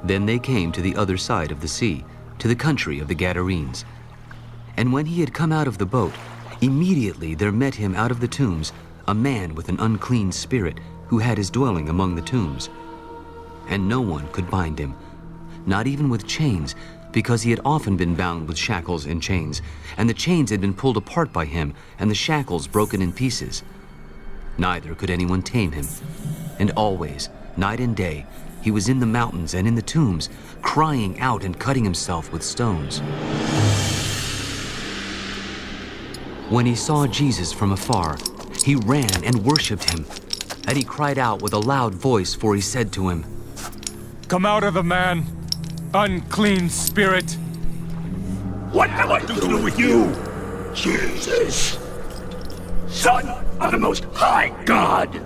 Then they came to the other side of the sea, to the country of the Gadarenes. And when he had come out of the boat, immediately there met him out of the tombs a man with an unclean spirit, who had his dwelling among the tombs. And no one could bind him, not even with chains, because he had often been bound with shackles and chains, and the chains had been pulled apart by him, and the shackles broken in pieces. Neither could anyone tame him. And always, night and day, he was in the mountains and in the tombs, crying out and cutting himself with stones. When he saw Jesus from afar, he ran and worshipped him. And he cried out with a loud voice, for he said to him, "Come out of the man, unclean spirit!" What have I to do with you, Jesus, Son of the Most High God?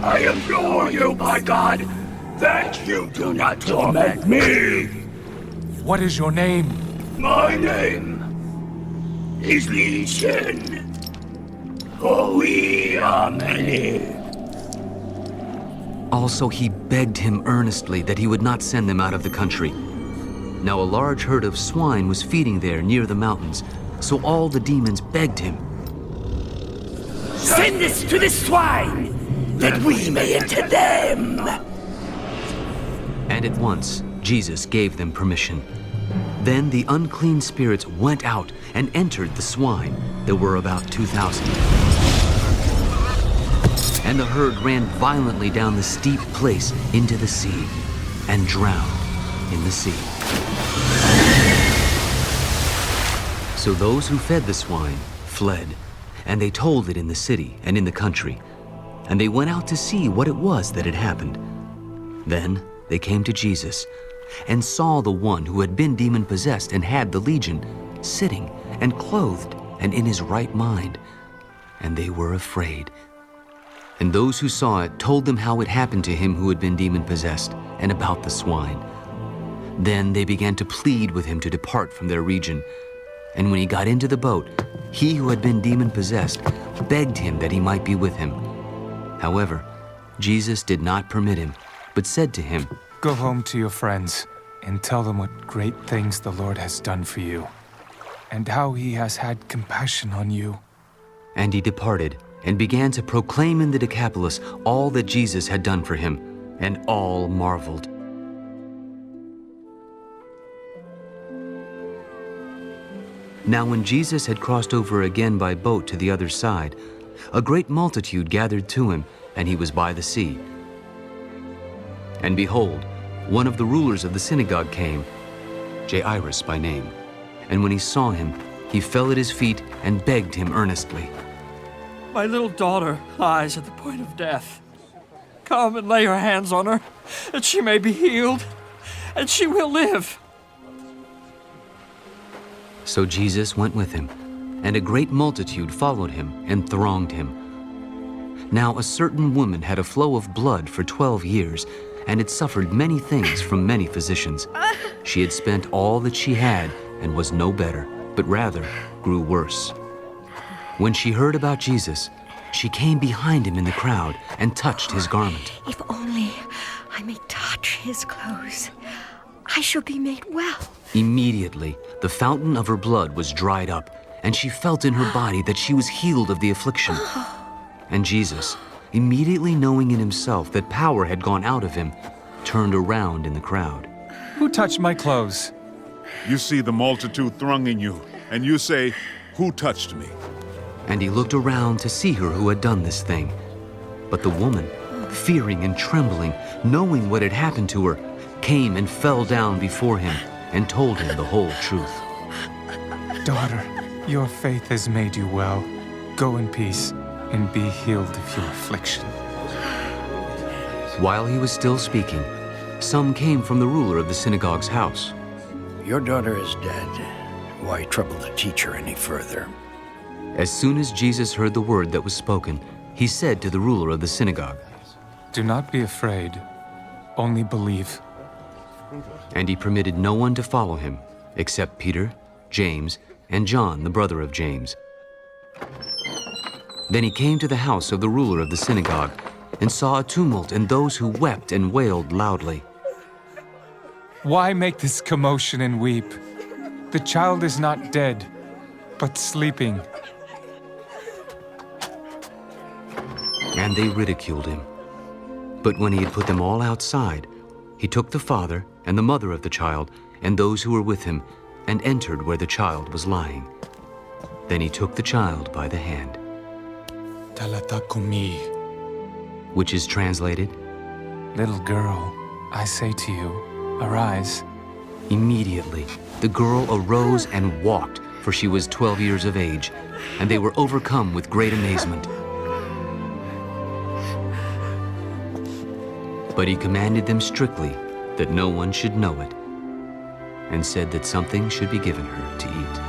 I implore you, my God, that you do not torment me. What is your name? My name is Legion, for we are many. Also he begged him earnestly that he would not send them out of the country. Now a large herd of swine was feeding there near the mountains, so all the demons begged him, Send us to the swine, that we may enter them. and at once Jesus gave them permission. Then the unclean spirits went out and entered the swine. There were about 2,000. And the herd ran violently down the steep place into the sea and drowned in the sea. So those who fed the swine fled, and they told it in the city and in the country. And they went out to see what it was that had happened. Then they came to Jesus and saw the one who had been demon-possessed and had the legion, sitting and clothed and in his right mind. And they were afraid. And those who saw it told them how it happened to him who had been demon-possessed, and about the swine. Then they began to plead with him to depart from their region. And when he got into the boat, he who had been demon-possessed begged him that he might be with him. However, Jesus did not permit him, but said to him, Go home to your friends and tell them what great things the Lord has done for you, and how he has had compassion on you. And he departed and began to proclaim in the Decapolis all that Jesus had done for him, and all marveled. Now when Jesus had crossed over again by boat to the other side, a great multitude gathered to him, and he was by the sea. And behold, one of the rulers of the synagogue came, Jairus by name. And when he saw him, he fell at his feet and begged him earnestly. My little daughter lies at the point of death. Come and lay your hands on her, that she may be healed, and she will live. So Jesus went with him, and a great multitude followed him and thronged him. Now a certain woman had a flow of blood for 12 years, and had suffered many things from many physicians. She had spent all that she had, and was no better, but rather grew worse. When she heard about Jesus, she came behind him in the crowd and touched his garment. If only I may touch his clothes, I shall be made well. Immediately, the fountain of her blood was dried up, and she felt in her body that she was healed of the affliction. And Jesus, immediately knowing in himself that power had gone out of him, turned around in the crowd. Who touched my clothes? You see the multitude thronging you, and you say, Who touched me? And he looked around to see her who had done this thing. But the woman, fearing and trembling, knowing what had happened to her, came and fell down before him and told him the whole truth. Daughter, your faith has made you well. Go in peace and be healed of your affliction. While he was still speaking, some came from the ruler of the synagogue's house. Your daughter is dead. Why trouble the teacher any further? As soon as Jesus heard the word that was spoken, he said to the ruler of the synagogue, Do not be afraid, only believe. And he permitted no one to follow him, except Peter, James, and John, the brother of James. Then he came to the house of the ruler of the synagogue, and saw a tumult and those who wept and wailed loudly. Why make this commotion and weep? The child is not dead, but sleeping. And they ridiculed him. But when he had put them all outside, he took the father and the mother of the child and those who were with him and entered where the child was lying. Then he took the child by the hand. Talata kumi. Which is translated, Little girl, I say to you, arise. immediately the girl arose and walked, for she was 12 years of age, and they were overcome with great amazement. But he commanded them strictly that no one should know it, and said that something should be given her to eat.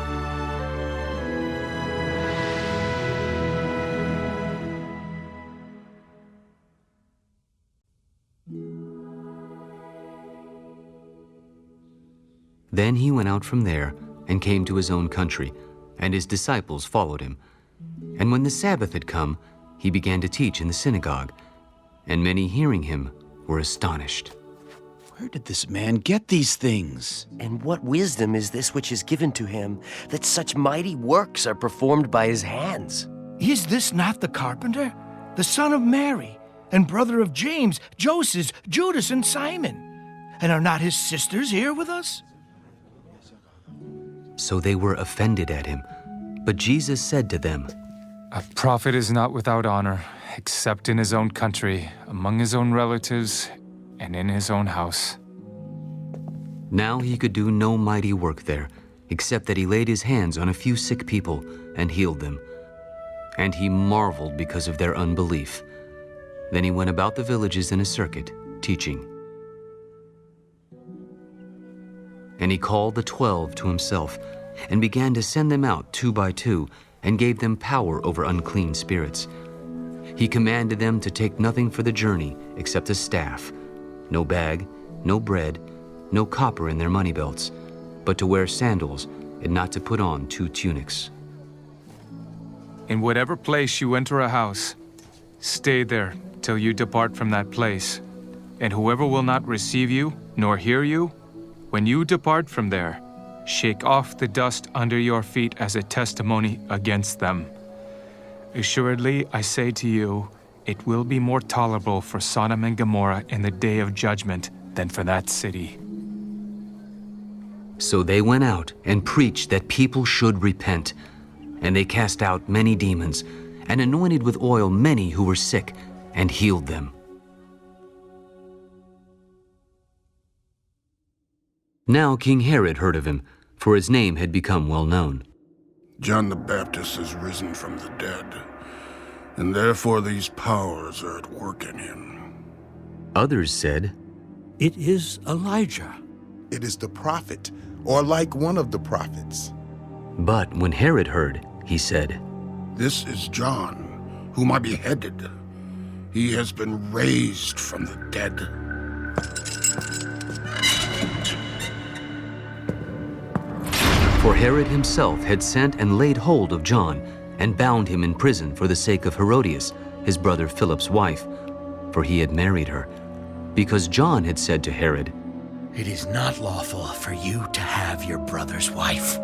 Then he went out from there and came to his own country, and his disciples followed him. And when the Sabbath had come, he began to teach in the synagogue, and many hearing him were astonished. Where did this man get these things? And what wisdom is this which is given to him, that such mighty works are performed by his hands? Is this not the carpenter, the son of Mary, and brother of James, Joseph, Judas, and Simon? And are not his sisters here with us? So they were offended at him. But Jesus said to them, A prophet is not without honor, except in his own country, among his own relatives, and in his own house. Now he could do no mighty work there, except that he laid his hands on a few sick people and healed them. And he marveled because of their unbelief. Then he went about the villages in a circuit, teaching. And he called the 12 to himself, and began to send them out 2 by 2, and gave them power over unclean spirits. He commanded them to take nothing for the journey except a staff, no bag, no bread, no copper in their money belts, but to wear sandals and not to put on 2 tunics. In whatever place you enter a house, stay there till you depart from that place. And whoever will not receive you, nor hear you, when you depart from there, shake off the dust under your feet as a testimony against them. Assuredly, I say to you, it will be more tolerable for Sodom and Gomorrah in the day of judgment than for that city. So they went out and preached that people should repent. And they cast out many demons, and anointed with oil many who were sick, and healed them. Now King Herod heard of him, for his name had become well known. John the Baptist has risen from the dead, and therefore these powers are at work in him. Others said, It is Elijah. It is the prophet, or like one of the prophets. But when Herod heard, he said, This is John, whom I beheaded. He has been raised from the dead. For Herod himself had sent and laid hold of John, and bound him in prison for the sake of Herodias, his brother Philip's wife, for he had married her, because John had said to Herod, It is not lawful for you to have your brother's wife.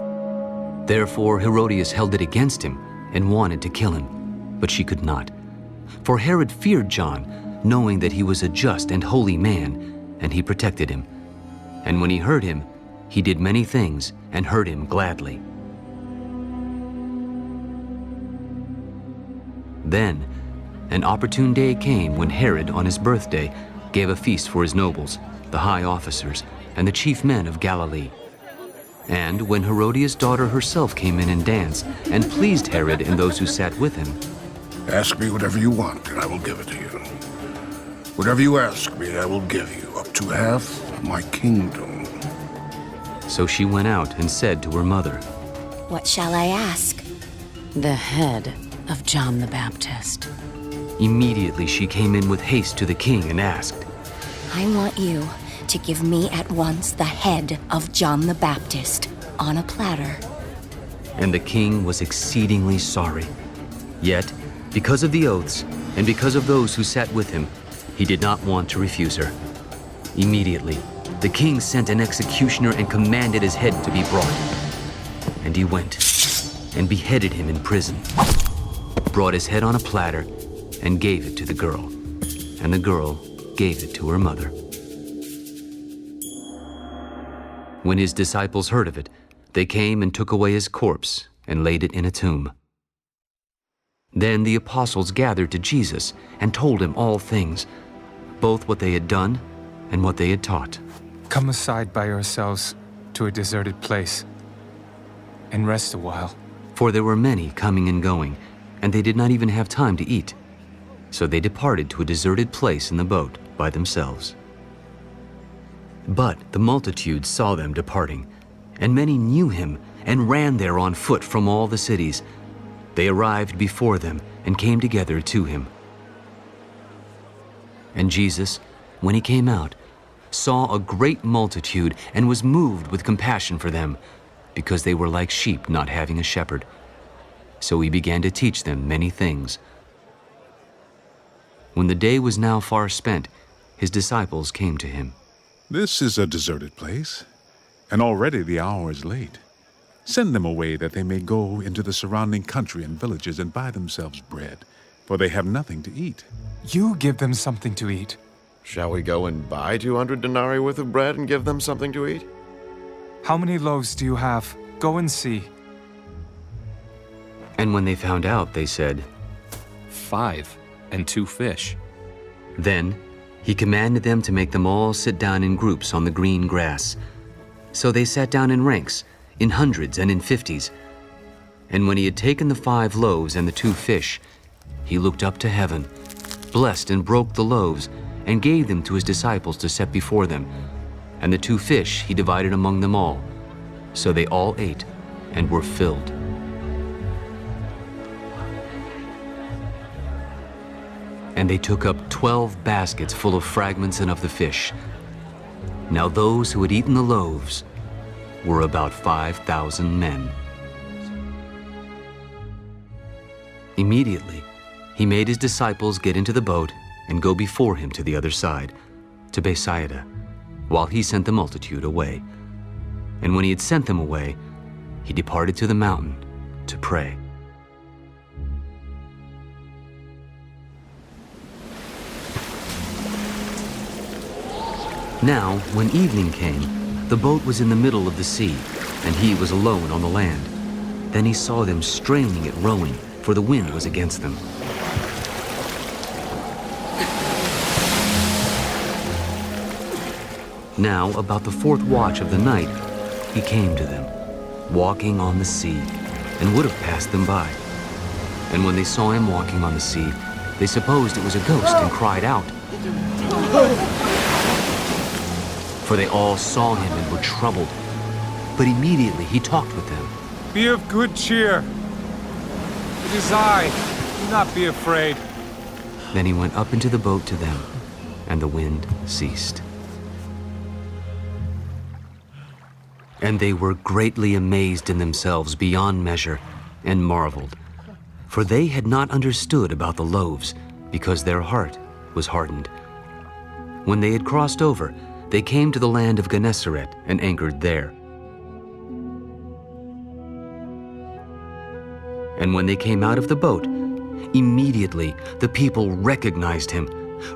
Therefore Herodias held it against him, and wanted to kill him, but she could not. For Herod feared John, knowing that he was a just and holy man, and he protected him. And when he heard him, he did many things, and heard him gladly. Then an opportune day came when Herod, on his birthday, gave a feast for his nobles, the high officers, and the chief men of Galilee. And when Herodias' daughter herself came in and danced, and pleased Herod and those who sat with him. Ask me whatever you want, and I will give it to you. Whatever you ask me, I will give you, up to half of my kingdom. So she went out and said to her mother, What shall I ask? The head of John the Baptist. Immediately she came in with haste to the king and asked, I want you to give me at once the head of John the Baptist on a platter. And the king was exceedingly sorry. Yet, because of the oaths, and because of those who sat with him, he did not want to refuse her. Immediately, the king sent an executioner and commanded his head to be brought. And he went and beheaded him in prison, brought his head on a platter, and gave it to the girl. And the girl gave it to her mother. When his disciples heard of it, they came and took away his corpse and laid it in a tomb. Then the apostles gathered to Jesus and told him all things, both what they had done and what they had taught. Come aside by yourselves to a deserted place and rest a while. For there were many coming and going, and they did not even have time to eat. So they departed to a deserted place in the boat by themselves. But the multitude saw them departing, and many knew him and ran there on foot from all the cities. They arrived before them and came together to him. And Jesus, when he came out, saw a great multitude and was moved with compassion for them, because they were like sheep not having a shepherd. So he began to teach them many things. When the day was now far spent, his disciples came to him. This is a deserted place, and already the hour is late. Send them away that they may go into the surrounding country and villages and buy themselves bread, for they have nothing to eat. You give them something to eat. Shall we go and buy 200 denarii worth of bread and give them something to eat? How many loaves do you have? Go and see. And when they found out, they said, 5 and 2 fish. Then he commanded them to make them all sit down in groups on the green grass. So they sat down in ranks, in hundreds and in 50s. And when he had taken the 5 loaves and the 2 fish, he looked up to heaven, blessed and broke the loaves, and gave them to his disciples to set before them. And the 2 fish he divided among them all. So they all ate and were filled. And they took up 12 baskets full of fragments and of the fish. Now those who had eaten the loaves were about 5,000 men. Immediately, he made his disciples get into the boat and go before him to the other side, to Bethsaida, while he sent the multitude away. And when he had sent them away, he departed to the mountain to pray. Now, when evening came, the boat was in the middle of the sea, and he was alone on the land. Then he saw them straining at rowing, for the wind was against them. Now, about the 4th watch of the night, he came to them, walking on the sea, and would have passed them by. And when they saw him walking on the sea, they supposed it was a ghost and cried out. For they all saw him and were troubled. But immediately he talked with them. Be of good cheer. It is I. Do not be afraid. Then he went up into the boat to them, and the wind ceased. And they were greatly amazed in themselves beyond measure, and marveled. For they had not understood about the loaves, because their heart was hardened. When they had crossed over, they came to the land of Gennesaret and anchored there. And when they came out of the boat, immediately the people recognized him,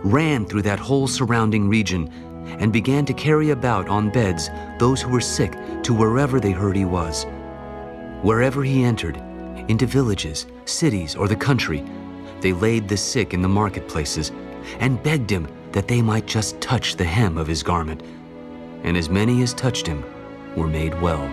ran through that whole surrounding region, and began to carry about on beds those who were sick to wherever they heard he was. Wherever he entered, into villages, cities, or the country, they laid the sick in the marketplaces and begged him that they might just touch the hem of his garment. And as many as touched him were made well.